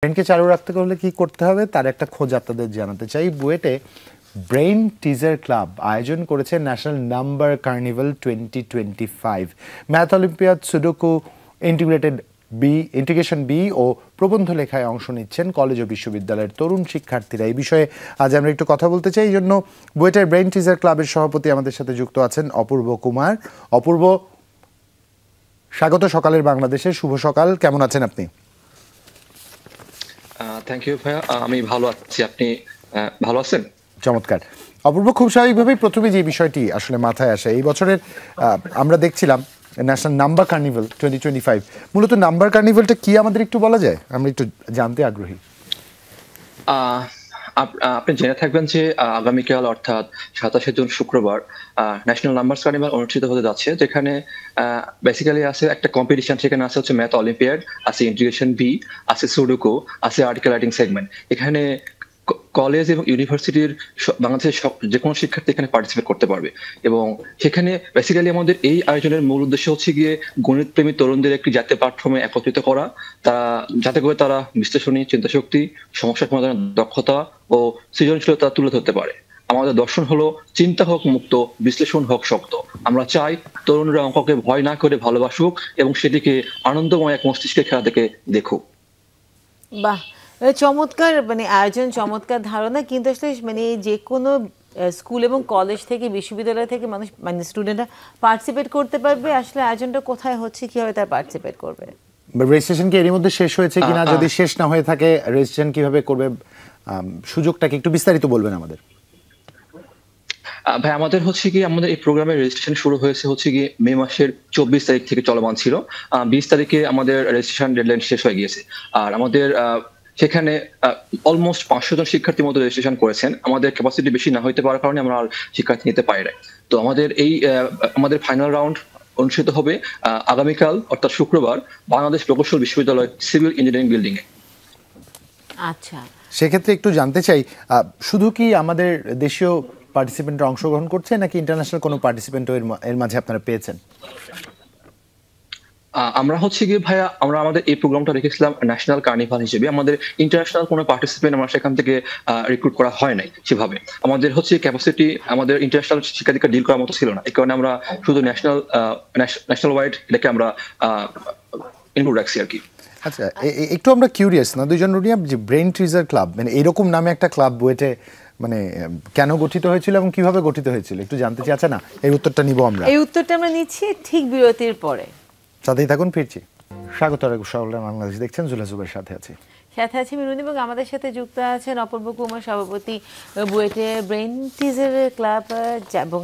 ব্রেনকে চালু রাখতে হলে কি করতে হবে তার একটা খোঁজ আপনাদের জানাতে চাই। বুয়েটে ব্রেইন টিজার ক্লাব আয়োজন করেছে national number carnival 2025। Math olympiad, sudoku, integration B ও প্রবন্ধ লেখায় অংশ নিচ্ছেন কলেজ ও বিশ্ববিদ্যালয়ের তরুণ শিক্ষার্থীরা। এই বিষয়ে আজ আমরা একটু কথা বলতে চাই। এই জন্য বুয়েটের ব্রেইন টিজার ক্লাবের সভাপতি আমাদের সাথে যুক্ত আছেন অপূর্ব কুমার। অপূর্ব, স্বাগত সকালের বাংলাদেশে। শুভ সকাল, কেমন আছেন আপনি? থ্যাংক ইউ ভাইয়া, আমি ভালো আছি। আপনি ভালো আছেন? চমৎকার। অপূর্ব, খুব স্বাভাবিকভাবেই প্রথমে যে বিষয়টি আসলে মাথায় আসে, এই বছরের আমরা দেখছিলাম ন্যাশনাল নাম্বার কার্নিভাল 2025। মূলত নাম্বার কার্নিভালটা কি আমাদের একটু বলা যায়? আমরা একটু জানতে আগ্রহী। আপনি জেনে থাকবেন যে আগামীকাল অর্থাৎ 27শে জুন শুক্রবার ন্যাশনাল নাম্বারস কার্নিভাল অনুষ্ঠিত হতে যাচ্ছে, যেখানে বেসিক্যালি আছে একটা কম্পিটিশন। সেখানে আছে হচ্ছে ম্যাথ অলিম্পিয়াড, আছে ইন্টিগ্রেশন বি, আছে সুডোকু, আছে আর্টিকেল রাইটিং সেগমেন্ট। এখানে কলেজ এবং ইউনিভার্সিটির বাংলাদেশের যে কোনো শিক্ষার্থী এখানে পার্টিসিপেট করতে পারবে। এবং সেখানে বেসিক্যালি আমাদের এই আয়োজনের মূল উদ্দেশ্য হচ্ছে গিয়ে গণিত প্রেমী তরুণদের একটি জাতীয় প্ল্যাটফর্মে একত্রিত করা, যাতে করে তারা বিশ্লেষণী চিন্তাশক্তি, সমস্যা সমাধানের দক্ষতা ও সৃজনশীলতা তুলে ধরতে পারে। আমাদের দর্শন হলো চিন্তা হোক মুক্ত, বিশ্লেষণ হোক শক্ত। আমরা চাই তরুণরা অঙ্ককে ভয় না করে ভালোবাসুক এবং সেটিকে আনন্দময় এক মস্তিষ্কের খেলা থেকে দেখুক। বাহ, চমৎকার আয়োজন, চমৎকার ধারণা। কিন্তু আসলে যে কোনো স্কুল এবং কলেজ থেকে, বিশ্ববিদ্যালয় থেকে মানুষ স্টুডেন্টরা পার্টিসিপেট করতে পারবে। আসলে আয়োজনটা কোথায় হচ্ছে, কিভাবে তারা পার্টিসিপেট করবে? রেজিস্ট্রেশন কি এর মধ্যে শেষ হয়েছে কিনা, যদি শেষ না হয়ে থাকে রেজিস্ট্রেশন কিভাবে করবে, সুযোগটাকে একটু বিস্তারিত বলবেন আমাদের। ভাই, আমাদের হচ্ছে কি, আমাদের এই প্রোগ্রামের রেজিস্ট্রেশন শুরু হয়েছে হচ্ছে কি মে মাসের 24 তারিখ থেকে চলমান ছিল। 20 তারিখে আমাদের রেজিস্ট্রেশন ডেডলাইন শেষ হয়ে গিয়েছে। আর আমাদের সেখানে অলমোস্ট 500 জন শিক্ষার্থীর মতো রেজিস্ট্রেশন করেছেন। আমাদের ক্যাপাসিটি বেশি না হইতে পারার কারণে আমরা আর শিক্ষার্থী নিতে পারি না। তো আমাদের ফাইনাল রাউন্ড অনুষ্ঠিত হবে আগামীকাল অর্থাৎ শুক্রবার বাংলাদেশ প্রকৌশল বিশ্ববিদ্যালয় সিভিল ইঞ্জিনিয়ারিং বিল্ডিং এ। আচ্ছা, সেক্ষেত্রে একটু জানতে চাই, শুধু কি আমাদের দেশীয় পার্টিসিপেন্টরা অংশগ্রহণ করছে নাকি ইন্টারন্যাশনাল কোনো পার্টিসিপেন্টও এর মাঝে আপনারা পেয়েছেন? আমরা হচ্ছে গিয়ে ভাইয়া, আমরা আমাদের এই প্রোগ্রামটা রেখেছিলাম ন্যাশনাল কার্নিভাল হিসেবে। আমাদের ইন্টারন্যাশনাল কোনো পার্টিসিপেন্ট আমরা সেখান থেকে রিক্রুট করা হয় নাই সেভাবে। আমাদের হচ্ছে ক্যাপাসিটি আমাদের ইন্টারন্যাশনাল শিক্ষার্থীকে ডিল করার মতো ছিল না। এই কারণে আমরা শুধু ন্যাশনাল ওয়াইড এটাকে আমরা ইনক্লুড রাখছি আর কি। আচ্ছা, একটু আমরা কিউরিয়াস না দুইজন নিয়ে, যে ব্রেইন টিজার ক্লাব এরকম নামে একটা ক্লাব বুয়েটে কেন গঠিত হয়েছিল এবং কিভাবে গঠিত হয়েছিল একটু জানতে চাই। আচ্ছা, না, এই উত্তরটা নিব আমরা। এই উত্তরটা আমরা নিচ্ছি ঠিক বিরতির পরে। সাথেই থাকুন, ফিরছি। স্বাগত সকালের বাংলাদেশ দেখছেন, জুলা জুবের সাথে আছি মিরুনি, এবং আমাদের সাথে যুক্ত আছেন অপূর্ব কুমার, সভাপতি বুয়েটে ব্রেইন টিজার ক্লাব। এবং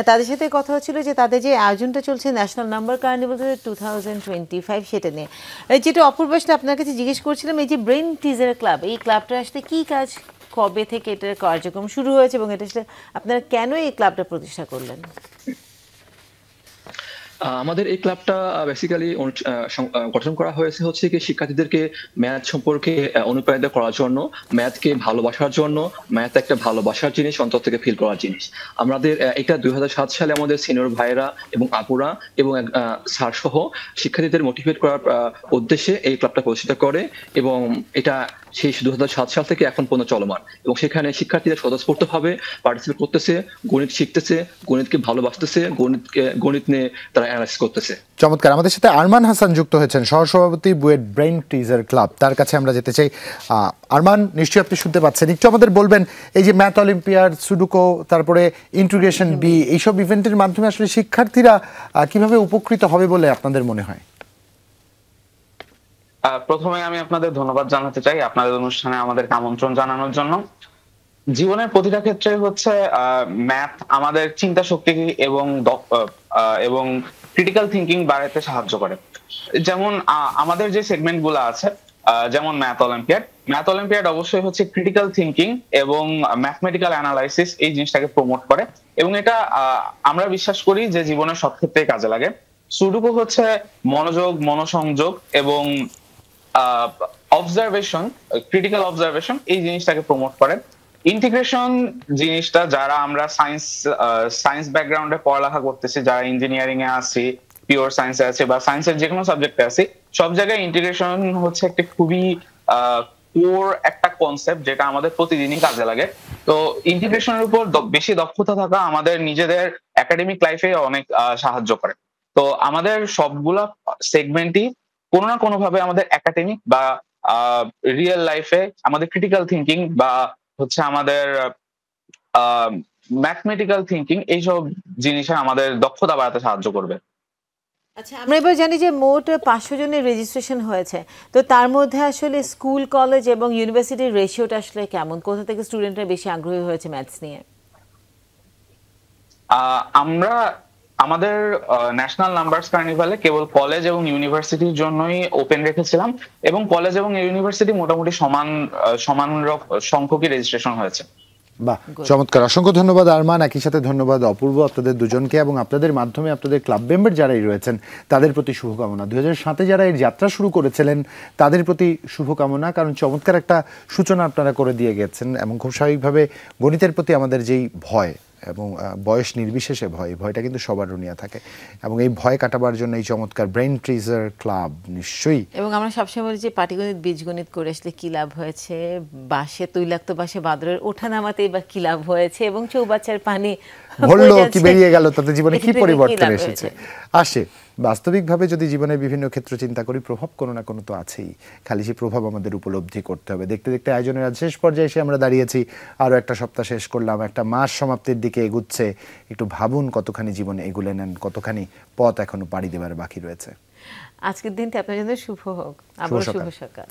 তাদের সাথে কথা হচ্ছিল যে তাদের যে আয়োজনটা চলছে ন্যাশনাল নাম্বার কার্নিভাল 2025, সেটা নিয়ে। যেটা অপূর্ব আসলে আপনার কাছে জিজ্ঞেস করছিলাম, এই যে ব্রেইন টিজার ক্লাব, এই ক্লাবটা আসলে কি কাজ, কবে থেকে এটার কার্যক্রম শুরু হয়েছে এবং এটা আসলে আপনারা কেন এই ক্লাবটা প্রতিষ্ঠা করলেন? আমাদের এই ক্লাবটা বেসিক্যালি গঠন করা হয়েছে হচ্ছে কি শিক্ষার্থীদেরকে ম্যাথ সম্পর্কে অনুপ্রাণিত করার জন্য, ম্যাথকে ভালোবাসার জন্য। ম্যাথ একটা ভালোবাসার জিনিস, অন্তর থেকে ফিল করার জিনিস। আমাদের এটা 2007 সালে আমাদের সিনিয়র ভাইরা এবং আপুরা এবং স্যার সহ শিক্ষার্থীদের মোটিভেট করার উদ্দেশ্যে এই ক্লাবটা প্রতিষ্ঠা করে। এবং এটা সেই 2007 সাল থেকে এখন পর্যন্ত চলমান। এবং সেখানে শিক্ষার্থীরা স্বতঃস্ফূর্তভাবে পার্টিসিপেট করতেছে, গণিত শিখতেছে, গণিতকে ভালোবাসতেছে, গণিত নিয়ে তারা অ্যানালাইসিস করতেছে। চমৎকার। আমাদের সাথে আরমান হাসান যুক্ত হয়েছেন, সহসভাপতি বুয়েট ব্রেইন টিজার ক্লাব। তার কাছে আমরা যেতে চাই। আরমান, নিশ্চয়ই আপনি শুনতে পাচ্ছেন, একটু আমাদের বলবেন এই যে ম্যাথ অলিম্পিয়াড, সুডোকু, তারপরে ইন্টিগ্রেশন বি, এইসব ইভেন্টের মাধ্যমে আসলে শিক্ষার্থীরা কিভাবে উপকৃত হবে বলে আপনাদের মনে হয়? প্রথমে আমি আপনাদের ধন্যবাদ জানাতে চাই আপনাদের অনুষ্ঠানে আমাদেরকে আমন্ত্রণ জানানোর জন্য। জীবনের প্রতিটা ক্ষেত্রে হচ্ছে ম্যাথ আমাদের চিন্তা শক্তি এবং ক্রিটিক্যাল থিঙ্কিং বাড়াতে সাহায্য করে। যেমন আমাদের যে সেগমেন্ট গুলো আছে, যেমন ম্যাথ অলিম্পিয়াড অবশ্যই হচ্ছে ক্রিটিক্যাল থিঙ্কিং এবং ম্যাথমেটিক্যাল অ্যানালাইসিস, এই জিনিসটাকে প্রমোট করে এবং এটা আমরা বিশ্বাস করি যে জীবনের সব ক্ষেত্রেই কাজে লাগে। সুডোকু হচ্ছে মনোযোগ, মনোসংযোগ এবং অবজারভেশন, ক্রিটিক্যাল অবজারভেশন, এই জিনিসটাকে প্রমোট করে। ইন্টিগ্রেশন জিনিসটা, যারা আমরা সায়েন্স ব্যাকগ্রাউন্ডে পড়ালেখা করতেছি, যারা ইঞ্জিনিয়ারিং এ আছি, পিওর সায়েন্সে আছে বা সায়েন্সের যে কোনো সাবজেক্টে আছি, সব জায়গায় ইন্টিগ্রেশন হচ্ছে একটা খুবই কোর একটা কনসেপ্ট যেটা আমাদের প্রতিদিনই কাজে লাগে। তো ইন্টিগ্রেশনের উপর বেশি দক্ষতা থাকা আমাদের নিজেদের একাডেমিক লাইফে অনেক সাহায্য করে। তো আমাদের সবগুলা সেগমেন্টই কোনো না কোনো ভাবে আমাদের একাডেমিক বা রিয়েল লাইফে আমাদের ক্রিটিক্যাল থিঙ্কিং বা হচ্ছে আমাদের ম্যাথমেটিক্যাল থিঙ্কিং এইসব জিনিসে আমাদের দক্ষতা বাড়াতে সাহায্য করবে। আচ্ছা, আমরা এবার জানি যে মোট 500 জনের রেজিস্ট্রেশন হয়েছে, তো তার মধ্যে আসলে স্কুল, কলেজ এবং ইউনিভার্সিটির রেশিওটা আসলে কেমন? কোথা থেকে স্টুডেন্টরা বেশি আগ্রহী হয়েছে ম্যাথস নিয়ে? আমরা আমাদের ন্যাশনাল নাম্বারস কার্নিভালে কেবল কলেজ এবং ইউনিভার্সিটির জন্যই ওপেন রেখেছিলাম, এবং কলেজ এবং ইউনিভার্সিটি মোটামুটি সমান সংখ্যকই রেজিস্ট্রেশন হয়েছে। বাহ, চমৎকার। অসংখ্য ধন্যবাদ আরমান, একই সাথে ধন্যবাদ অপূর্ব, আপনাদের দুজনকে, এবং আপনাদের মাধ্যমে আপনাদের ক্লাব মেম্বার যারাই রয়েছেন তাদের প্রতি শুভকামনা। 2007-এ যারা এর যাত্রা শুরু করেছিলেন তাদের প্রতি শুভকামনা, কারণ চমৎকার একটা সূচনা আপনারা করে দিয়ে গেছেন। এবং খুব স্বাভাবিকভাবে গণিতের প্রতি আমাদের যেই ভয় এবং বয়স নির্বিশেষে ভয়টা কিন্তু সবার রুনিয়া থাকে, এবং এই ভয় কাটাবার জন্য এই চমৎকার ব্রেন ট্রিজার ক্লাব নিশ্চয়ই। এবং আমরা সবসময় বলি যে পাটিগণিত বীজগণিত করে আসলে কি লাভ হয়েছে, বাসে তৈলাক্ত বাসে বাদরের ওঠানামাতেই বা কি লাভ হয়েছে, এবং চৌবাচ্চার পানি ভরলো কি বেরিয়ে গেল, তাতে জীবনে কি পরিবর্তন এসেছে আসে। বাস্তবিকভাবে যদি জীবনের বিভিন্ন ক্ষেত্র চিন্তা করি, প্রভাব কোনো না কোনো তো আছেই, খালি সেই প্রভাব আমাদের উপলব্ধি করতে হবে। দেখতে দেখতে আয়োজনের আজ শেষ পর্যায়ে এসে আমরা দাঁড়িয়েছি, আরও একটা সপ্তাহ শেষ করলাম, একটা মাস সমাপ্তির দিকে এগুচ্ছে। একটু ভাবুন কতখানি জীবনে এগুলে নেন, কতখানি পথ এখনো পাড়ি দেবার বাকি রয়েছে। আজকের দিনটি আপনার জন্য শুভ হোক, আবার শুভ সকাল।